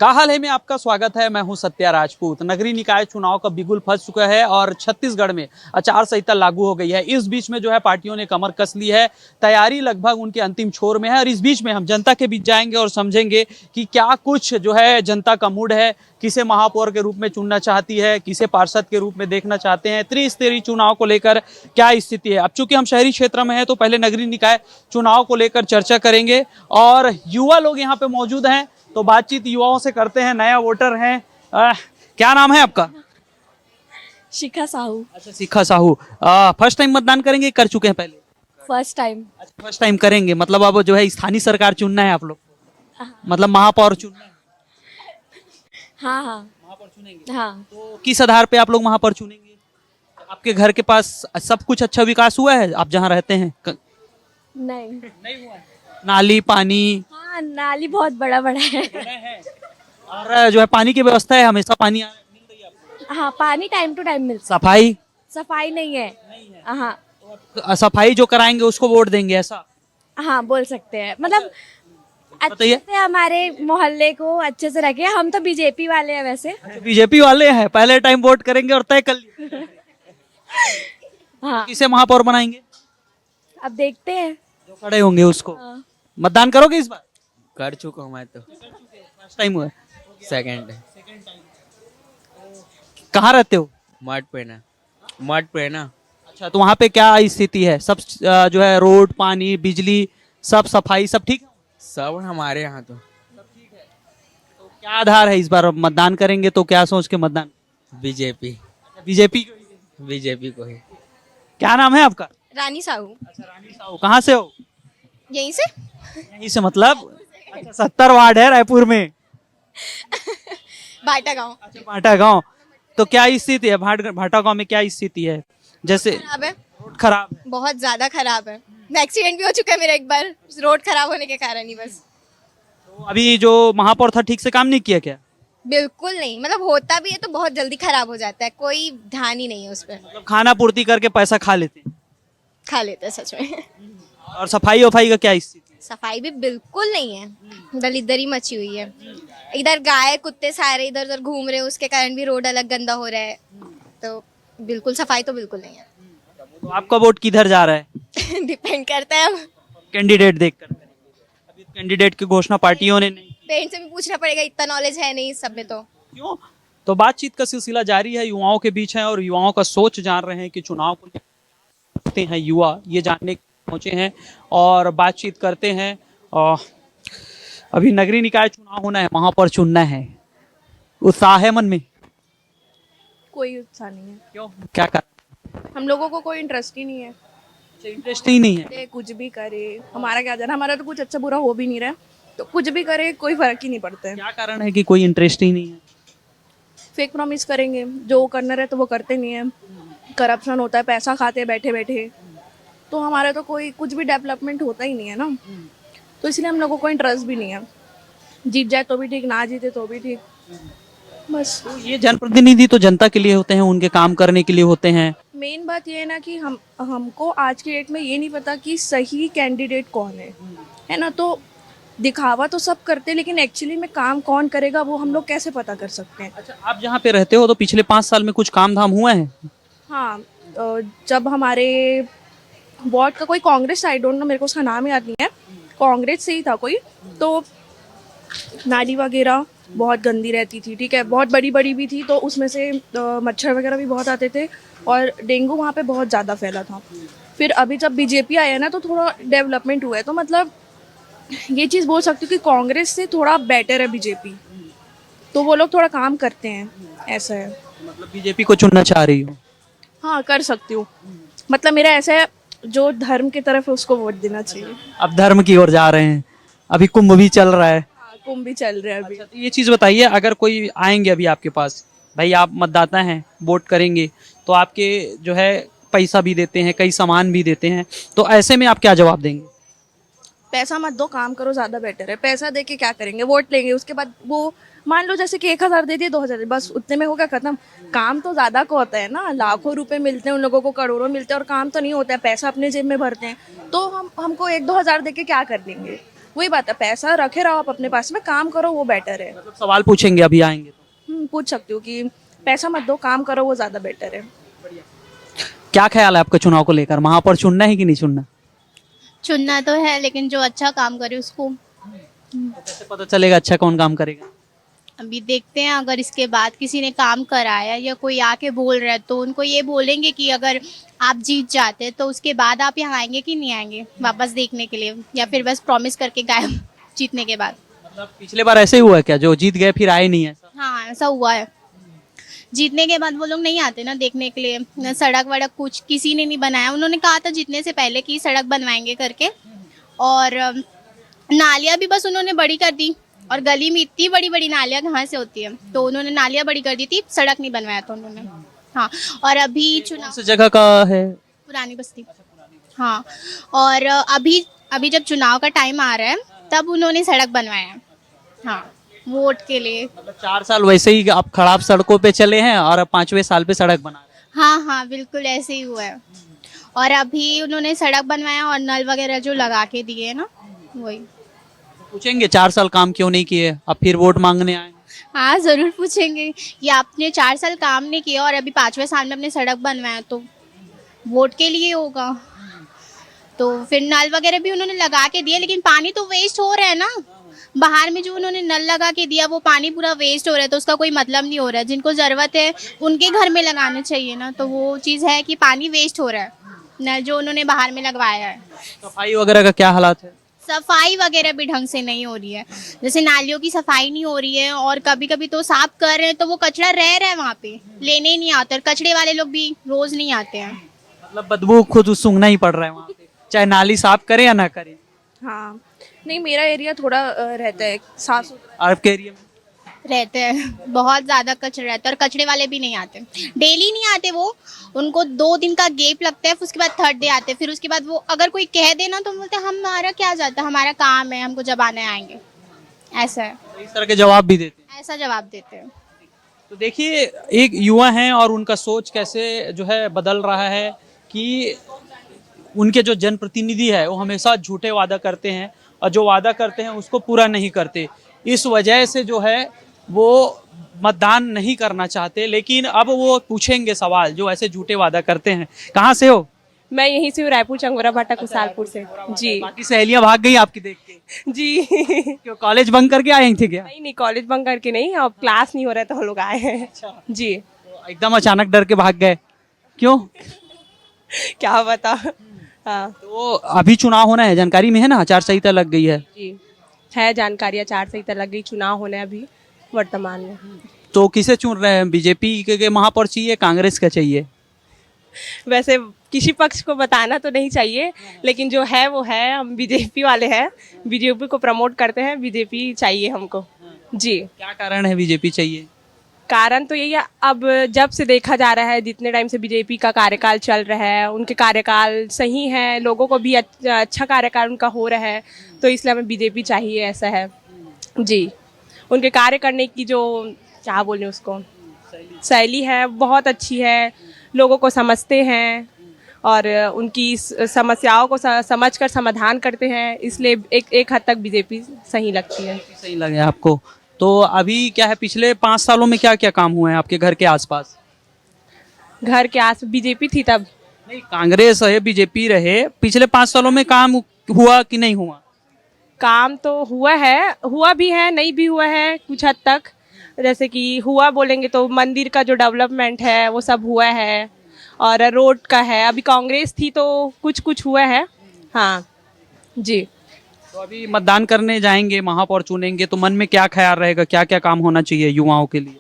का हाल है में आपका स्वागत है। मैं हूं सत्या राजपूत। नगरीय निकाय चुनाव का बिगुल फंस चुका है और छत्तीसगढ़ में आचार संहिता लागू हो गई है। इस बीच में जो है पार्टियों ने कमर कस ली है, तैयारी लगभग उनके अंतिम छोर में है और इस बीच में हम जनता के बीच जाएंगे और समझेंगे कि क्या कुछ जो है जनता का मूड है, किसे महापौर के रूप में चुनना चाहती है, किसे पार्षद के रूप में देखना चाहते हैं, त्रिस्तरीय चुनाव को लेकर क्या स्थिति है। अब चूंकि हम शहरी क्षेत्र में हैं तो पहले नगरीय निकाय चुनाव को लेकर चर्चा करेंगे और युवा लोग यहाँ पे मौजूद हैं तो बातचीत युवाओं से करते हैं। नया वोटर हैं। क्या नाम है आपका? शिखा साहू। अच्छा, शिखा साहू। फर्स्ट टाइम मतदान करेंगे, कर चुके हैं पहले? First time. अच्छा, फर्स्ट टाइम करेंगे। मतलब अब जो है स्थानीय सरकार चुनना है आप लोग, मतलब महापौर चुनना है? हाँ हाँ महापौर चुनेंगे हाँ। तो किस आधार पे आप लोग महापौर चुनेंगे? आपके घर के पास सब कुछ अच्छा विकास हुआ है आप जहाँ रहते हैं? नहीं हुआ है। नाली पानी? हाँ, नाली बहुत बड़ा बड़ा है। और जो है पानी की व्यवस्था है, हमेशा पानी मिल रही है आपको? हाँ, पानी टाइम टू टाइम मिलता। सफाई? सफाई नहीं है। हाँ सफाई जो कराएंगे उसको वोट देंगे, ऐसा? हाँ, बोल सकते हैं। मतलब अच्छे बताइए। से हमारे मोहल्ले को अच्छे से रखे। हम तो बीजेपी वाले हैं वैसे। बीजेपी वाले हैं, पहले टाइम वोट करेंगे और तय कर लिया। हाँ, किसे महापौर बनाएंगे? अब देखते हैं। जो खड़े होंगे उसको। हाँ। मतदान करोगे इस बार? कर चुका हूँ मैं तो। फर्स्ट टाइम हुआ है? सेकंड है। कहाँ रहते हो? मठ पे ना। अच्छा, तो वहाँ पे क्या स्थिति है? सब जो है रोड पानी बिजली सब सफाई सब ठीक है? सब हमारे यहाँ तो। तो क्या आधार है इस बार मतदान करेंगे तो क्या सोच के मतदान? बीजेपी। बीजेपी। बीजेपी को ही। क्या नाम है आपका? रानी साहू। अच्छा, रानी साहू। कहाँ से हो? यहीं से। यहीं से मतलब? अच्छा, 70 वार्ड है रायपुर में। बाटा गाँव। अच्छा, भाटा गांव। तो क्या स्थिति है भाटा गांव में? क्या स्थिति है? जैसे खराब है, रोड खराब है? बहुत ज्यादा खराब है। एक्सीडेंट भी हो चुका है मेरा एक बार, रोड खराब होने के कारण ही बस। तो अभी जो महापौर था ठीक से काम नहीं किया क्या? बिल्कुल नहीं, मतलब होता भी है तो बहुत जल्दी खराब हो जाता है, कोई ध्यान ही नहीं है उस पर। मतलब खाना पूर्ति करके पैसा खा लेते हैं। खा लेते हैं सच में। और सफाई वफाई का क्या स्थिति है? सफाई भी बिल्कुल नहीं है, दलिदरी मची हुई है। इधर गाय कुत्ते सारे इधर उधर घूम रहे हैं, उसके कारण भी रोड अलग गंदा हो रहा है। तो बिल्कुल सफाई तो बिल्कुल नहीं है। तो आपका वोट किधर जा रहा है? डिपेंड करता है, अब कैंडिडेट देख कर करेंगे। अभी कैंडिडेट की घोषणा पार्टियों ने नहीं। पेरेंट्स से भी पूछना पड़ेगा, इतना नॉलेज है नहीं इस सब में तो। क्यों? तो बातचीत का सिलसिला जारी है, युवाओं के बीच है और युवाओं का सोच जान रहे हैं कि चुनाव को लेकर हैं। युवा ये जानने पहुंचे हैं और बातचीत करते हैं। और अभी नगरीय निकाय चुनाव होना है, महापौर चुनना है। उत्साह है मन में? कोई उत्साह नहीं है। क्यों? क्या कर? हम लोगों को कोई इंटरेस्ट ही नहीं है। इंटरेस्ट ही नहीं है? चाहे कुछ भी करे, हमारा क्या जाना। हमारा तो कुछ अच्छा बुरा हो भी नहीं रहा है, तो कुछ भी करे कोई फर्क ही नहीं पड़ता है। क्या कारण है कि कोई इंटरेस्ट ही नहीं है? फेक प्रॉमिस करेंगे, जो करना रहे तो वो करते नहीं है। करप्शन होता है, पैसा खाते हैं बैठे बैठे। तो हमारा तो कोई कुछ भी डेवलपमेंट होता ही नहीं है ना। तो इसलिए हम लोगों को इंटरेस्ट भी नहीं है। जीत जाए तो भी ठीक, ना जीते तो भी ठीक, बस। तो ये जनप्रतिनिधि तो जनता के लिए होते हैं, उनके काम करने के लिए होते हैं। मेन बात ये है ना कि हमको आज के डेट में ये नहीं पता कि सही कैंडिडेट कौन है ना। तो दिखावा तो सब करते हैं, लेकिन एक्चुअली में काम कौन करेगा वो हम लोग कैसे पता कर सकते हैं। अच्छा, आप जहाँ पे रहते हो तो पिछले 5 साल में कुछ काम धाम हुआ है? हाँ, जब हमारे वार्ड का कोई कांग्रेस, आई डोंट नो, मेरे को उसका नाम याद नहीं है, कांग्रेस से ही था कोई, तो नाली वगैरह बहुत गंदी रहती थी, ठीक है, बहुत बड़ी बड़ी भी थी, तो उसमें से मच्छर वगैरह भी बहुत आते थे और डेंगू वहाँ पे बहुत ज़्यादा फैला था। फिर अभी जब बीजेपी आया ना तो थोड़ा डेवलपमेंट हुआ है। तो मतलब ये चीज़ बोल सकती हूँ कि कांग्रेस से थोड़ा बेटर है बीजेपी, तो वो लोग थोड़ा काम करते हैं, ऐसा है। मतलब बीजेपी को चुनना चाह रही हो? हाँ, कर सकती हूँ। मतलब मेरा ऐसा है, जो धर्म की तरफ है उसको वोट देना चाहिए। अब धर्म की ओर जा रहे हैं, अभी कुंभ भी चल रहा है। हाँ, कुंभ भी चल रहा है अभी। अच्छा, तो ये चीज बताइए, अगर कोई आएंगे अभी आपके पास, भाई आप मतदाता हैं वोट करेंगे, तो आपके जो है पैसा भी देते हैं, कई सामान भी देते हैं, तो ऐसे में आप क्या जवाब देंगे? पैसा मत दो, काम करो, ज़्यादा बेटर है। पैसा दे के क्या करेंगे, वोट लेंगे, उसके बाद वो मान लो जैसे कि 1,000 दे दिए, 2,000, बस उतने में होगा खत्म। काम तो ज़्यादा को होता है ना, लाखों रुपए मिलते हैं उन लोगों को, करोड़ों मिलते हैं और काम तो नहीं होता है, पैसा अपने जेब में भरते हैं। तो हमको 1-2 हज़ार दे के क्या कर देंगे। वही बात है, पैसा रखे रहो आप अपने पास में, काम करो वो बेटर है। मतलब सवाल पूछेंगे अभी आएंगे तो। पूछ सकती हूँ कि पैसा मत दो, काम करो वो ज़्यादा बेटर है। क्या ख्याल है आपका चुनाव को लेकर, महापौर चुनना है कि नहीं चुनना? चुनना तो है, लेकिन जो अच्छा काम करे उसको। तो कैसे पता चलेगा अच्छा कौन काम करेगा? अभी देखते हैं, अगर इसके बाद किसी ने काम कराया या कोई आके बोल रहा है तो उनको ये बोलेंगे कि अगर आप जीत जाते तो उसके बाद आप यहाँ आएंगे कि नहीं आएंगे वापस देखने के लिए, या फिर बस प्रॉमिस करके गायब जीतने के बाद। मतलब पिछले बार ऐसे ही हुआ क्या, जो जीत गए फिर आए नहीं? ऐसा हाँ, ऐसा हुआ है। जीतने के बाद वो लोग नहीं आते ना देखने के लिए, न सड़क वड़क कुछ किसी ने नहीं बनाया। उन्होंने कहा था जीतने से पहले कि सड़क बनवाएंगे करके, और नालियाँ भी बस उन्होंने बड़ी कर दी, और गली में इतनी बड़ी बड़ी नालियाँ कहाँ से होती है, तो उन्होंने नालियाँ बड़ी कर दी थी, सड़क नहीं बनवाया था उन्होंने। हाँ, और अभी चुनाव किस जगह का है? पुरानी बस्ती। हाँ, और अभी जब चुनाव का टाइम आ रहा है तब उन्होंने सड़क बनवाया है। हाँ, वोट के लिए। मतलब 4 साल वैसे ही आप खराब सड़कों पे चले हैं और अब 5वें साल पे सड़क बना रहे हैं। हाँ हाँ, बिल्कुल ऐसे ही हुआ है। और अभी उन्होंने सड़क बनवाया और नल वगैरह जो लगा के दिए है ना, वही। पूछेंगे 4 साल काम क्यों नहीं किए, अब फिर वोट मांगने आए? हाँ, जरूर पूछेंगे कि आपने 4 साल काम नहीं किया और अभी 5वें साल में अपने सड़क बनवाया, तो वोट के लिए होगा। तो फिर नल वगैरह भी उन्होंने लगा के दिए, लेकिन पानी तो वेस्ट हो रहा है ना। बाहर में जो उन्होंने नल लगा के दिया वो पानी पूरा वेस्ट हो रहा है, तो उसका कोई मतलब नहीं हो रहा है। जिनको ज़रूरत है उनके घर में लगाना चाहिए ना, तो वो चीज़ है कि पानी वेस्ट हो रहा है नल जो उन्होंने बाहर में लगवाया है। सफाई वगैरह का क्या हालात है? सफाई वगैरह भी ढंग से नहीं हो रही है, जैसे नालियों की सफाई नहीं हो रही है, और कभी कभी तो साफ कर रहे हैं तो वो कचरा रह रहा है वहाँ पे, लेने ही नहीं आते, और कचरे वाले लोग भी रोज नहीं आते हैं। मतलब बदबू खुद सूंघना ही पड़ रहा है वहाँ पे, चाहे नाली साफ करे या ना करे। हाँ, नहीं मेरा एरिया थोड़ा रहता है साफ सुथरा। आपके एरिया में रहते हैं, बहुत ज्यादा कचरा रहता है, और कचरे वाले भी नहीं आते, डेली नहीं आते वो, उनको 2 दिन का गैप लगता है, फिर उसके बाद 3rd डे आते हैं। फिर उसके बाद वो अगर कोई कह देना तो बोलते हैं हमारा क्या जाता है, हमारा काम है, हमको जब आने आएंगे। ऐसा है, तो इस तरह के जवाब भी देते हैं। ऐसा जवाब देते हैं। तो देखिए एक युवा हैं और उनका सोच कैसे जो है बदल रहा है कि उनके जो जनप्रतिनिधि है वो हमेशा झूठे वादा करते हैं, और जो वादा करते हैं उसको पूरा नहीं करते। इस वजह से जो है वो मतदान नहीं करना चाहते। लेकिन अब वो पूछेंगे सवाल जो ऐसे झूठे वादा करते हैं। कहाँ से हो? मैं यहीं से हूँ, रायपुर चंगोरा भाटा कुसालपुर से। जी बाकी सहेलियां भाग गई आपकी देख के? जी क्यों, कॉलेज बंक करके आए थे क्या? नहीं नहीं, कॉलेज बंक करके नहीं, अब क्लास नहीं हो रहा है तो हम लोग आए हैं। जी, तो एकदम अचानक डर के भाग गए क्यों? क्या बता। हाँ तो अभी चुनाव होना है, जानकारी में है ना, आचार संहिता लग गई है। जी, है जानकारी, आचार संहिता लग गई, चुनाव होने अभी वर्तमान में। तो किसे चुन रहे हैं, बीजेपी के महापौर चाहिए, कांग्रेस का चाहिए? वैसे किसी पक्ष को बताना तो नहीं चाहिए, लेकिन जो है वो है, हम बीजेपी वाले हैं, बीजेपी को प्रमोट करते हैं, बीजेपी चाहिए हमको। जी, क्या कारण है बीजेपी चाहिए? कारण तो यही है, अब जब से देखा जा रहा है, जितने टाइम से बीजेपी का कार्यकाल चल रहा है, उनके कार्यकाल सही है, लोगों को भी अच्छा कार्यकाल उनका हो रहा है, तो इसलिए हमें बीजेपी चाहिए, ऐसा है। जी, उनके कार्य करने की जो क्या बोलें उसको शैली है बहुत अच्छी है, लोगों को समझते हैं और उनकी समस्याओं को समझकर समाधान करते हैं, इसलिए एक हद तक बीजेपी सही लगती है। सही लगे आपको? तो अभी क्या है, पिछले 5 सालों में क्या क्या काम हुए हैं आपके घर के आसपास? घर के आस बीजेपी थी तब? नहीं, कांग्रेस है, बीजेपी रहे, पिछले 5 सालों में काम हुआ कि नहीं हुआ? काम तो हुआ है, हुआ भी है, नहीं भी हुआ है कुछ हद तक। जैसे कि हुआ बोलेंगे तो मंदिर का जो डेवलपमेंट है वो सब हुआ है, और रोड का है। अभी कांग्रेस थी तो कुछ कुछ हुआ है। हाँ जी। तो अभी मतदान करने जाएंगे, महापौर चुनेंगे, तो मन में क्या ख्याल रहेगा, क्या क्या काम होना चाहिए युवाओं के लिए?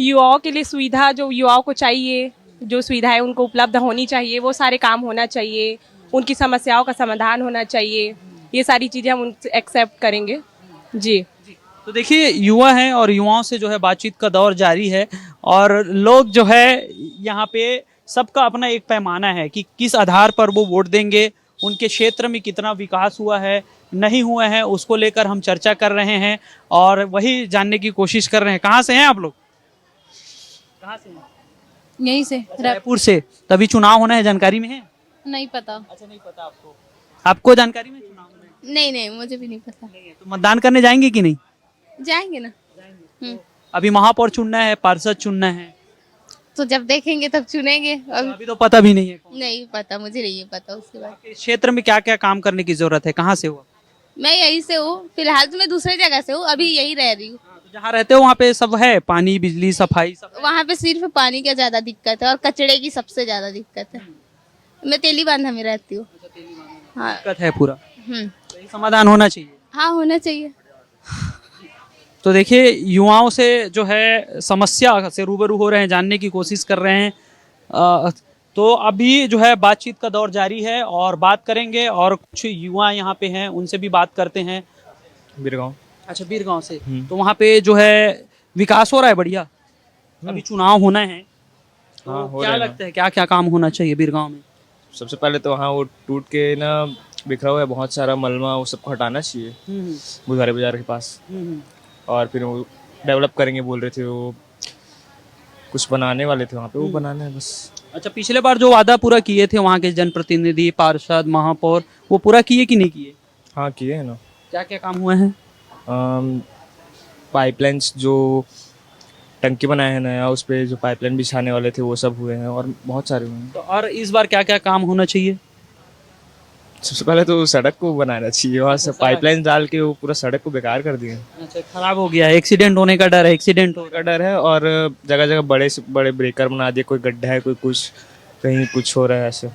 युवाओं के लिए सुविधा जो युवाओं को चाहिए, जो सुविधाएं उनको उपलब्ध होनी चाहिए, वो सारे काम होना चाहिए, उनकी समस्याओं का समाधान होना चाहिए, ये सारी चीज़ें हम उनसे एक्सेप्ट करेंगे। जी। तो देखिए युवा हैं और युवाओं से जो है बातचीत का दौर जारी है, और लोग जो है यहाँ पे सबका अपना एक पैमाना है कि किस आधार पर वो वोट देंगे, उनके क्षेत्र में कितना विकास हुआ है, नहीं हुआ है, उसको लेकर हम चर्चा कर रहे हैं और वही जानने की कोशिश कर रहे हैं। कहाँ से हैं आप लोग? कहाँ से हैं? यहीं से। रायपुर से। तभी चुनाव होना है, जानकारी में है? नहीं पता। अच्छा, नहीं पता आपको? आपको जानकारी में चुनाव होना है? नहीं नहीं मुझे भी नहीं पता। तो मतदान करने जाएंगे कि नहीं? जाएंगे ना। अभी महापौर चुनना है, पार्षद चुनना है, तो जब देखेंगे तब चुनेंगे। अभी तो पता भी नहीं है कौन। नहीं पता, मुझे नहीं है पता उसके बाद। इस क्षेत्र में क्या क्या काम करने की जरूरत है, कहाँ से हुआ? मैं यहीं से हूँ फिलहाल, तो मैं दूसरी जगह से हूँ, अभी यही रह रही हूँ। तो जहाँ रहते हो वहाँ पे सब है, पानी, बिजली, सफाई सब? वहाँ पे सिर्फ पानी का ज्यादा दिक्कत है और कचड़े की सबसे ज्यादा दिक्कत है। मैं तेली बांधा में रहती हूँ। हाँ। दिक्कत है पूरा, हम्म। तो ये समाधान होना चाहिए। हाँ होना चाहिए। तो देखिए, युवाओं से जो है समस्या से रूबरू हो रहे हैं, जानने की कोशिश कर रहे हैं। तो अभी जो है बातचीत का दौर जारी है और बात करेंगे, और कुछ युवा यहाँ पे हैं, उनसे भी बात करते हैं। बीरगांव। अच्छा, बीरगांव से। तो वहाँ पे जो है विकास हो रहा है बढ़िया, अभी चुनाव होना है, तो हाँ, हो क्या रहा है ना। लगता है क्या क्या काम होना चाहिए बीरगांव में? सबसे पहले तो वहाँ वो टूट के ना बिखरा हुआ है बहुत सारा मलमा, वो सबको हटाना चाहिए बुधारे बाजार के पास। और फिर वो डेवलप करेंगे बोल रहे थे, वो कुछ बनाने वाले थे वहाँ पे, वो बनाना है बस। अच्छा, पिछले बार जो वादा पूरा किए थे वहाँ के जनप्रतिनिधि, पार्षद, महापौर, वो पूरा किए कि नहीं किए? हाँ किए हैं ना। क्या क्या काम हुए हैं? पाइपलाइंस जो टंकी बनाए हैं नया, उस पे जो पाइपलाइन बिछाने वाले थे वो सब हुए हैं, और बहुत सारे हुए हैं। तो और इस बार क्या क्या काम होना चाहिए? सबसे पहले तो सड़क को बनाना चाहिए, वहाँ से पाइपलाइन डाल के वो पूरा सड़क को बेकार कर दिए। अच्छा, खराब हो गया है, एक्सीडेंट होने का डर है, एक्सीडेंट हो का डर है, और जगह जगह बड़े से बड़े ब्रेकर बना दिए, कोई गड्ढा है, कोई कुछ, कहीं कुछ हो रहा है ऐसे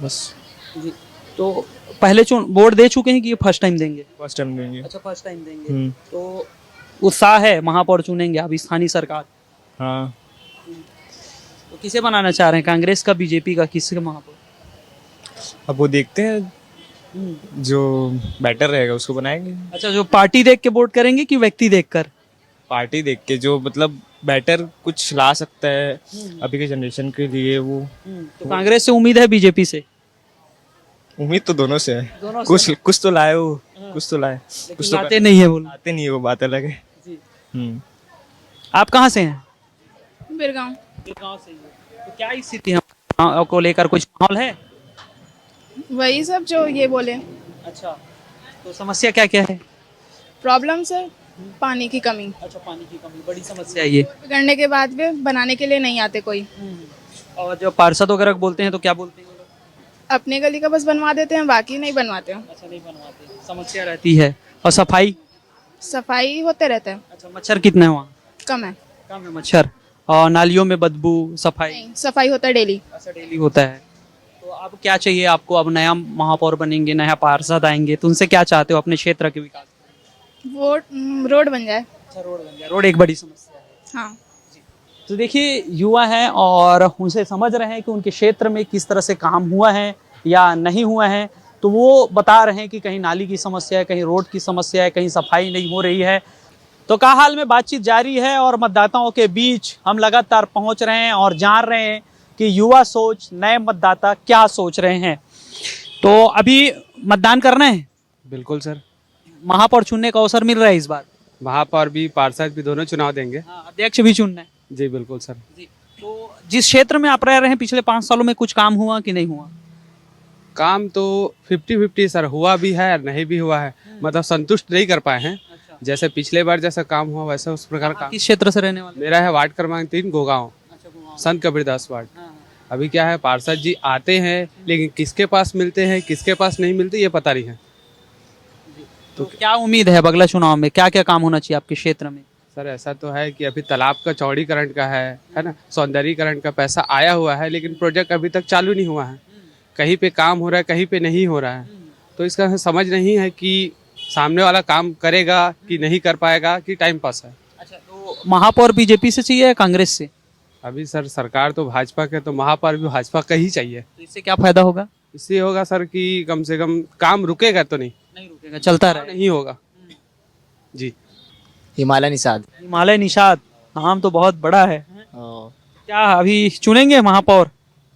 बस। जी। तो पहले वोट दे चुके हैं कि ये फर्स्ट टाइम देंगे? फर्स्ट टाइम देंगे। अच्छा, फर्स्ट टाइम देंगे। तो उत्साह है, महापौर चुनेंगे अभी स्थानीय सरकार? हाँ। तो किसे बनाना चाह रहे हैं, कांग्रेस का, बीजेपी का, किसके महापौर? अब वो देखते हैं, जो बेटर रहेगा उसको बनाएंगे। अच्छा, जो पार्टी देख के वोट करेंगे कि व्यक्ति देखकर? पार्टी देख के, जो मतलब बेटर कुछ ला सकता है अभी के जनरेशन के लिए वो। तो कांग्रेस से उम्मीद है, बीजेपी से? उम्मीद तो दोनों से है। दोनों से कुछ तो लाए वो, कुछ तो लाए, कुछ तो लाते नहीं है बोलो। आते नहीं है, वो बात अलग है। आप कहाँ से हैं? बिरगांव। गाँव से ही है। तो क्या स्थिति है गाँव को लेकर, कुछ माहौल है? वही सब जो ये बोले। अच्छा, तो समस्या क्या क्या है? प्रॉब्लम्स है, पानी की कमी। अच्छा, पानी की कमी बड़ी समस्या है ये। करने के बाद भी बनाने के लिए नहीं आते कोई। और जो पार्षद वगैरह बोलते हैं तो क्या बोलते हैं? अपने गली का बस बनवा देते हैं, बाकी नहीं बनवाते हैं। अच्छा, नहीं बनवाते, समस्या रहती है। और सफाई? सफाई होते रहते हैं। अच्छा, मच्छर कितने हैं वहाँ? कम है। कम है मच्छर। और नालियों में बदबू, सफाई? नहीं, सफाई होता है डेली। अच्छा, डेली होता है। तो अब क्या चाहिए आपको? अब नया महापौर बनेंगे, नया पार्षद आएंगे, तो उनसे क्या चाहते हो अपने क्षेत्र के विकास? वो रोड बन जाए। अच्छा, रोड बन जाए। रोड एक बड़ी समस्या है। हाँ। तो देखिए, युवा हैं और उनसे समझ रहे हैं कि उनके क्षेत्र में किस तरह से काम हुआ है या नहीं हुआ है। तो वो बता रहे हैं कि कहीं नाली की समस्या है, कहीं रोड की समस्या है, कहीं सफाई नहीं हो रही है। तो का हाल में बातचीत जारी है और मतदाताओं के बीच हम लगातार पहुंच रहे हैं और जान रहे हैं कि युवा सोच, नए मतदाता क्या सोच रहे हैं। तो अभी मतदान करना है। बिल्कुल सर। महापौर चुनने का अवसर मिल रहा है इस बार? महापौर भी, पार्षद भी, दोनों चुनाव देंगे। अध्यक्ष भी चुनना है? जी बिल्कुल सर। जी। तो जिस क्षेत्र में आप रह रहे हैं, पिछले 5 सालों में कुछ काम हुआ कि नहीं हुआ? काम तो 50-50 सर, हुआ भी है और नहीं भी हुआ है, मतलब संतुष्ट नहीं कर पाए हैं। जैसे पिछले बार जैसा काम हुआ वैसा उस प्रकार का। किस क्षेत्र से रहने वाले? मेरा है वार्ड क्रमांक 3 गोगांव, संत कबीरदास वार्ड। अभी क्या है, पार्षद जी आते हैं लेकिन किसके पास मिलते हैं, किसके पास नहीं मिलते, ये पता नहीं है। तो क्या उम्मीद है अगला चुनाव में, क्या क्या काम होना चाहिए आपके क्षेत्र में? सर ऐसा तो है कि अभी तालाब का चौड़ीकरण का है ना, सौंदर्यीकरण का पैसा आया हुआ है, लेकिन प्रोजेक्ट अभी तक चालू नहीं हुआ है। कहीं पे काम हो रहा है, कहीं पे नहीं हो रहा है। तो इसका समझ नहीं है कि सामने वाला काम करेगा कि नहीं कर पाएगा, कि टाइम पास है। अच्छा, तो महापौर बीजेपी से चाहिए या कांग्रेस से? अभी सर सरकार तो भाजपा के, तो महापौर भी भाजपा का ही चाहिए। तो इससे क्या फायदा होगा? इससे होगा सर कि कम से कम काम रुकेगा तो नहीं रुकेगा, चलता रहेगा। नहीं होगा जी। हिमालय निषाद। हिमालय निषाद, नाम तो बहुत बड़ा है। क्या अभी चुनेंगे महापौर?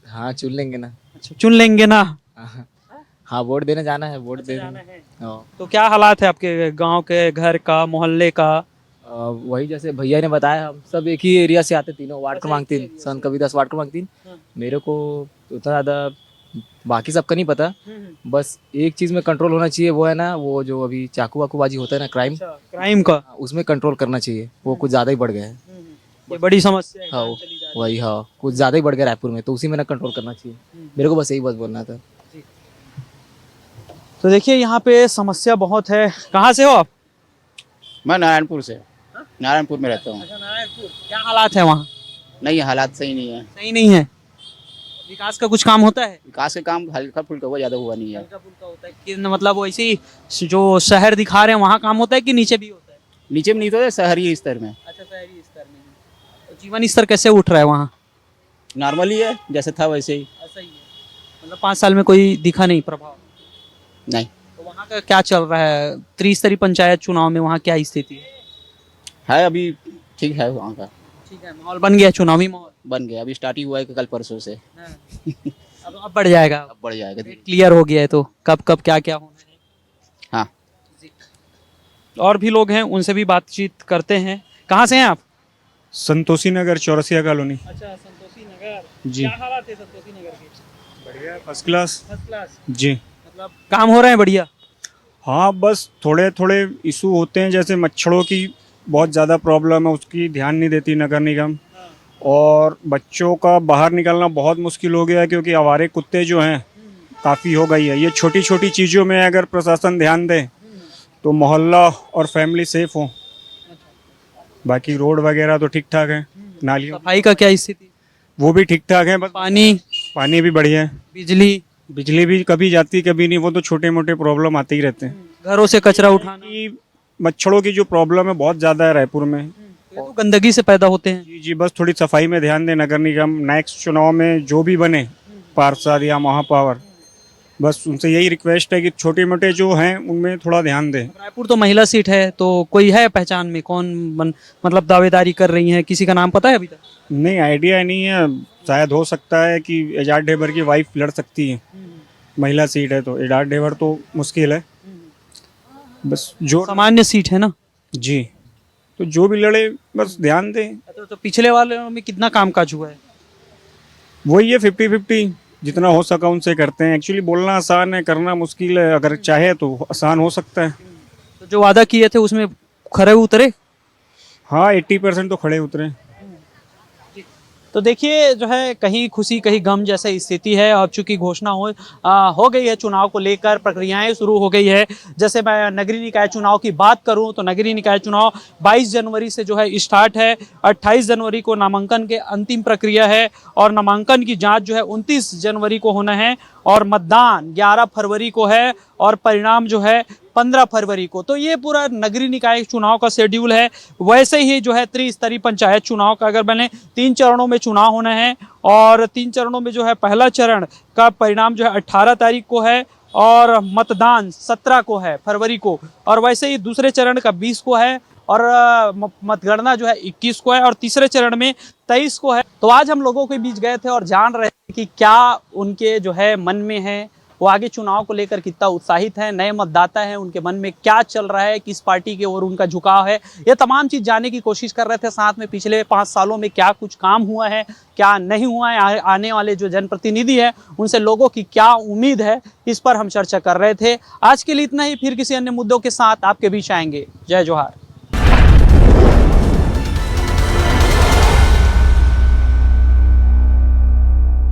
हाँ चुन लेंगे ना। अच्छा, चुन लेंगे ना। हाँ वोट देने जाना है, वोट दे देंगे। तो क्या हालात है आपके गांव के, घर का, मोहल्ले का? वही जैसे भैया ने बताया, हम सब एक ही एरिया से आते, तीनों वार्ड क्रमांक 3, संत कबीरदास वार्ड क्रमांक 3। मेरे को उतना ज़्यादा बाकी सबका नहीं पता। बस एक चीज़ में कंट्रोल होना चाहिए, वो है ना, वो जो अभी चाकू वाकूबाजी होता है ना, क्राइम का उसमें कंट्रोल करना चाहिए। वो कुछ ज़्यादा ही बढ़ गया है। ये बड़ी समस्या है। हाँ वही, हाँ कुछ ज़्यादा ही बढ़ गया रायपुर में, तो उसी में ना कंट्रोल करना चाहिए। मेरे को बस यही बस बोलना था। तो देखिए यहाँ पे समस्या बहुत है। कहाँ से हो आप? मैं नारायणपुर से, नारायणपुर में रहता हूँ। क्या हालात है वहाँ? नहीं, हालात सही नहीं है। सही नहीं है। विकास का कुछ काम होता है? विकास के काम हल्का फुल्का हुआ, ज़्यादा हुआ नहीं है। हल्का फुल्का होता है कि मतलब वैसे ही जो शहर दिखा रहे हैं वहाँ काम होता है कि नीचे भी होता है? नीचे में नहीं तो शहरी स्तर में। अच्छा, शहरी स्तर में। तो जीवन स्तर कैसे उठ रहा है वहाँ? नॉर्मल ही है, जैसे था वैसे ही। ऐसा ही है। मतलब 5 साल में कोई दिखा नहीं प्रभाव? नहीं। तो वहाँ का क्या चल रहा है? त्रिस्तरीय पंचायत चुनाव में वहाँ क्या स्थिति है? अभी ठीक है वहाँ का। ठीक है, माहौल बन गया, चुनावी माहौल बन गया। अभी स्टार्ट ही हुआ है कल परसों से। अब बढ़ जाएगा। अब बढ़ जाएगा। क्लियर हो गया है तो कब कब क्या क्या होना है। हाँ। और भी लोग हैं, उनसे भी बातचीत करते हैं। कहाँ से हैं आप? संतोषी नगर, चौरसिया कॉलोनी। अच्छा, संतोषी नगर। जी। क्या हालात है संतोषी नगर के? बढ़िया, फर्स्ट क्लास। First class. जी। मतलब काम हो रहे हैं बढ़िया? हाँ, बस थोड़े थोड़े इशू होते हैं, जैसे मच्छरों की बहुत ज़्यादा प्रॉब्लम है, उसकी ध्यान नहीं देती नगर निगम। और बच्चों का बाहर निकलना बहुत मुश्किल हो गया है, क्योंकि आवारे कुत्ते जो हैं काफ़ी हो गई है। ये छोटी छोटी चीज़ों में अगर प्रशासन ध्यान दे तो मोहल्ला और फैमिली सेफ हो। बाकी रोड वगैरह तो ठीक ठाक है, नालियों सफाई का क्या स्थिति? वो भी ठीक ठाक है। बस पानी भी बढ़िया है। बिजली भी कभी जाती कभी नहीं, वो तो छोटे मोटे प्रॉब्लम आते ही रहते हैं। घरों से कचरा उठाना, मच्छरों की जो प्रॉब्लम है बहुत ज़्यादा है रायपुर में। ये तो गंदगी से पैदा होते हैं। जी, बस थोड़ी सफाई में ध्यान दें नगर निगम। नेक्स्ट चुनाव में जो भी बने, पार्षद या महापौर, बस उनसे यही रिक्वेस्ट है कि छोटे मोटे जो हैं उनमें थोड़ा ध्यान दें। रायपुर तो महिला सीट है, तो कोई है पहचान में कौन मतलब दावेदारी कर रही है? किसी का नाम पता है अभी तक? नहीं, आइडिया नहीं है। शायद हो सकता है कि एजाज ढेबर की वाइफ लड़ सकती है। महिला सीट है तो एजाज ढेबर तो मुश्किल है। बस जो सामान्य सीट है ना। जी, तो जो भी लड़े बस ध्यान दें। तो पिछले वाले में कितना कामकाज हुआ है? वही है 50-50, जितना हो सका उनसे करते हैं। एक्चुअली बोलना आसान है, करना मुश्किल है। अगर चाहे तो आसान हो सकता है। तो जो वादा किए थे उसमें खरे उतरे? हाँ, 80% तो खड़े उतरे। तो देखिए जो है कहीं खुशी कहीं गम जैसा स्थिति है। अब चूंकि घोषणा हो गई है, चुनाव को लेकर प्रक्रियाएं शुरू हो गई है। जैसे मैं नगरीय निकाय चुनाव की बात करूं तो नगरीय निकाय चुनाव 22 जनवरी से जो है स्टार्ट है। 28 जनवरी को नामांकन के अंतिम प्रक्रिया है और नामांकन की जांच जो है 29 जनवरी को होना है और मतदान 11 फरवरी को है और परिणाम जो है 15 फरवरी को। तो ये पूरा नगरीय निकाय चुनाव का शेड्यूल है। वैसे ही जो है त्रिस्तरीय पंचायत चुनाव का अगर मैंने 3 चरणों में चुनाव होना है और 3 चरणों में जो है पहला चरण का परिणाम जो है 18 तारीख को है और मतदान 17 को है फरवरी को, और वैसे ही दूसरे चरण का 20 को है और मतगणना जो है 21 को है और तीसरे चरण में 23 को है। तो आज हम लोगों के बीच गए थे और जान रहे थे कि क्या उनके जो है मन में है, वो आगे चुनाव को लेकर कितना उत्साहित है, नए मतदाता हैं उनके मन में क्या चल रहा है, किस पार्टी की ओर उनका झुकाव है, ये तमाम चीज़ जानने की कोशिश कर रहे थे। साथ में पिछले 5 सालों में क्या कुछ काम हुआ है, क्या नहीं हुआ है, आने वाले जो जनप्रतिनिधि है उनसे लोगों की क्या उम्मीद है, इस पर हम चर्चा कर रहे थे। आज के लिए इतना ही, फिर किसी अन्य मुद्दों के साथ आपके बीच आएंगे। जय जोहार।